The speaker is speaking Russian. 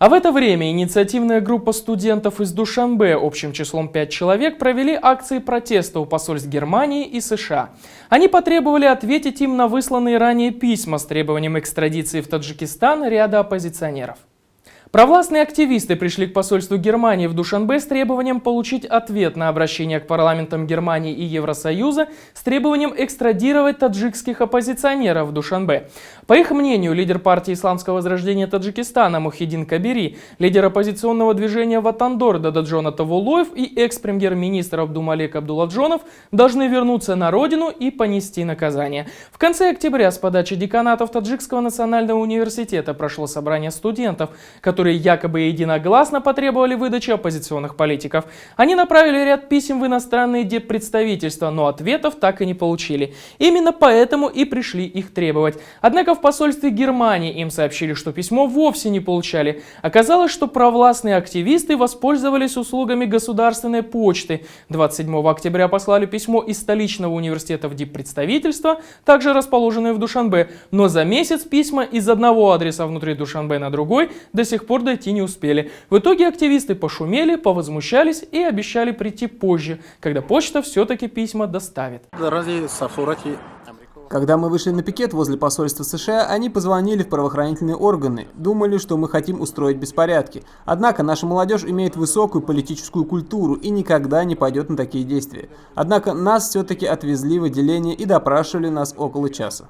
А в это время инициативная группа студентов из Душанбе общим числом 5 человек провели акции протеста у посольств Германии и США. Они потребовали ответить им на высланные ранее письма с требованием экстрадиции в Таджикистан ряда оппозиционеров. Провластные активисты пришли к посольству Германии в Душанбе с требованием получить ответ на обращение к парламентам Германии и Евросоюза с требованием экстрадировать таджикских оппозиционеров в Душанбе. По их мнению, лидер партии исламского возрождения Таджикистана Мухиддин Кабири, лидер оппозиционного движения Ватандор Дададжон Тавулоев и экс-премьер-министр Абдумалек Абдуладжонов должны вернуться на родину и понести наказание. В конце октября с подачи деканатов Таджикского национального университета прошло собрание студентов, которые якобы единогласно потребовали выдачи оппозиционных политиков. Они направили ряд писем в иностранные депредставительства, но ответов так и не получили. Именно поэтому и пришли их требовать. Однако в посольстве Германии им сообщили, что письмо вовсе не получали. Оказалось, что провластные активисты воспользовались услугами государственной почты. 27 октября послали письмо из столичного университета в диппредставительство, также расположенное в Душанбе. Но за месяц письма из одного адреса внутри Душанбе на другой до сих пор дойти не успели. В итоге активисты пошумели, повозмущались и обещали прийти позже, когда почта все-таки письма доставит. Когда мы вышли на пикет возле посольства США, они позвонили в правоохранительные органы, думали, что мы хотим устроить беспорядки. Однако наша молодежь имеет высокую политическую культуру и никогда не пойдет на такие действия. Однако нас все-таки отвезли в отделение и допрашивали нас около часа.